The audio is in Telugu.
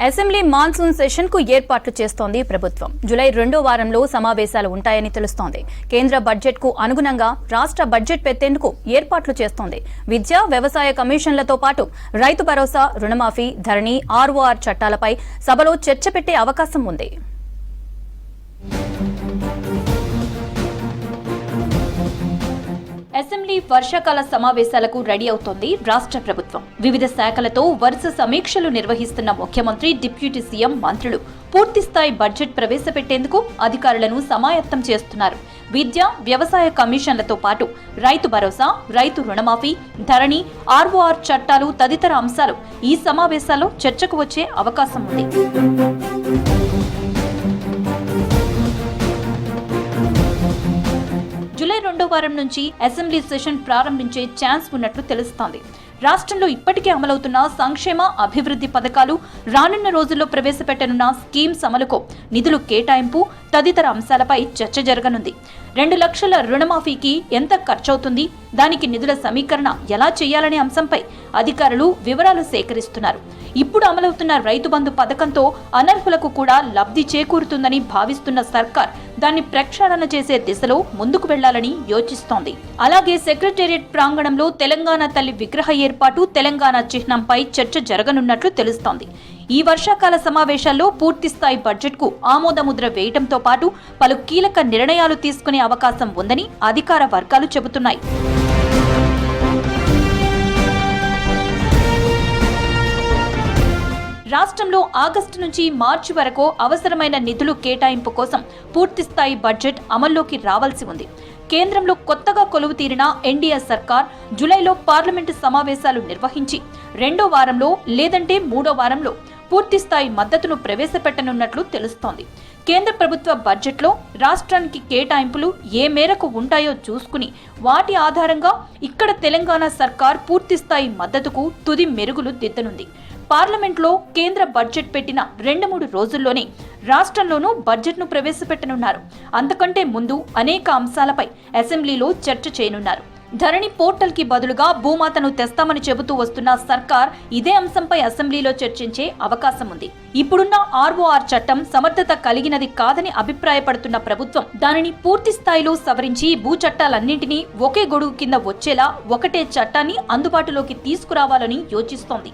అసెంబ్లీ మాన్సూన్ సెషన్ కు ఏర్పాట్లు చేస్తోంది ప్రభుత్వం. జూలై 2వ వారంలో సమావేశాలు ఉంటాయని తెలుస్తోంది. కేంద్ర బడ్జెట్ కు అనుగుణంగా రాష్ట్ర బడ్జెట్ పెట్టేందుకు ఏర్పాట్లు చేస్తోంది. విద్య, వ్యవసాయ కమిషన్లతో పాటు రైతు భరోసా, రుణమాఫీ, ధరణి, ఆర్ఓఆర్ చట్టాలపై సభలో చర్చ పెట్టే అవకాశం ఉంది. అసెంబ్లీ వర్షాకాల సమావేశాలకు రెడీ అవుతోంది రాష్ట్ర ప్రభుత్వం. వివిధ శాఖలతో వరుస సమీక్షలు నిర్వహిస్తున్న ముఖ్యమంత్రి, డిప్యూటీ సీఎం, మంత్రులు పూర్తిస్థాయి బడ్జెట్ ప్రవేశపెట్టేందుకు అధికారులను సమాయత్తం చేస్తున్నారు. విద్య, వ్యవసాయ కమిషన్లతో పాటు రైతు భరోసా, రైతు రుణమాఫీ, ధరణి, ఆర్ఓఆర్ చట్టాలు తదితర అంశాలు ఈ సమావేశాల్లో చర్చకు వచ్చే అవకాశం ఉంది. జూలై 2వ వారం నుంచి అసెంబ్లీ సెషన్ ప్రారంభించే ఛాన్స్ ఉన్నట్లు తెలుస్తోంది. రాష్ట్రంలో ఇప్పటికే అమలవుతున్న సంక్షేమ, అభివృద్ధి పథకాలు, రానున్న రోజుల్లో ప్రవేశపెట్టనున్న స్కీమ్స్ అమలుకు నిధులు కేటాయింపు తదితర అంశాలపై చర్చ జరగనుంది. 2 లక్షల రుణమాఫీకి ఎంత ఖర్చవుతుంది, దానికి నిధుల సమీకరణ ఎలా చేయాలనే అంశంపై అధికారులు వివరాలు సేకరిస్తున్నారు. ఇప్పుడు అమలవుతున్న రైతు బంధు పథకంతో అనర్హులకు కూడా లబ్ధి చేకూరుతుందని భావిస్తున్న సర్కార్ దాన్ని ప్రక్షాళన చేసే దిశలో ముందుకు వెళ్లాలని యోచిస్తోంది. అలాగే సెక్రటేరియట్ ప్రాంగణంలో తెలంగాణ తల్లి విగ్రహ ఏర్పాటు, తెలంగాణ చిహ్నంపై చర్చ జరగనున్నట్లు తెలుస్తోంది. ఈ వర్షాకాల సమావేశాల్లో పూర్తిస్థాయి బడ్జెట్ కు ఆమోదముద్ర వేయడంతో పాటు పలు కీలక నిర్ణయాలు తీసుకునే అవకాశం ఉందని అధికార వర్గాలు చెబుతున్నాయి. రాష్ట్రంలో ఆగస్టు నుంచి మార్చి వరకు అవసరమైన నిధులు కేటాయింపు కోసం పూర్తిస్థాయి బడ్జెట్ అమల్లోకి రావాల్సి ఉంది. కేంద్రంలో కొత్తగా కొలువు తీరిన ఎన్డీఏ సర్కార్ జూలైలో పార్లమెంటు సమావేశాలు నిర్వహించి 2వ వారంలో లేదంటే 3వ వారంలో పూర్తిస్థాయి మద్దతును ప్రవేశపెట్టనున్నట్లు తెలుస్తోంది. కేంద్ర ప్రభుత్వ బడ్జెట్లో రాష్ట్రానికి కేటాయింపులు ఏ మేరకు ఉంటాయో చూసుకుని వాటి ఆధారంగా ఇక్కడ తెలంగాణ సర్కార్ పూర్తిస్థాయి మద్దతుకు తుది మెరుగులు దిద్దనుంది. పార్లమెంట్లో కేంద్ర బడ్జెట్ పెట్టిన 2-3 రోజుల్లోనే రాష్ట్రంలోనూ బడ్జెట్ను ప్రవేశపెట్టనున్నారు. అంతకంటే ముందు అనేక అంశాలపై అసెంబ్లీలో చర్చ చేయనున్నారు. ధరణి పోర్టల్ కి బదులుగా భూమాతను తెస్తామని చెబుతూ వస్తున్న సర్కార్ ఇదే అంశంపై అసెంబ్లీలో చర్చించే అవకాశం ఉంది. ఇప్పుడున్న ఆర్ఓఆర్ చట్టం సమర్థత కలిగినది కాదని అభిప్రాయపడుతున్న ప్రభుత్వం దానిని పూర్తి స్థాయిలో సవరించి భూ చట్టాలన్నింటినీ ఒకే గొడుగు కింద వచ్చేలా ఒకటే చట్టాన్ని అందుబాటులోకి తీసుకురావాలని యోచిస్తోంది.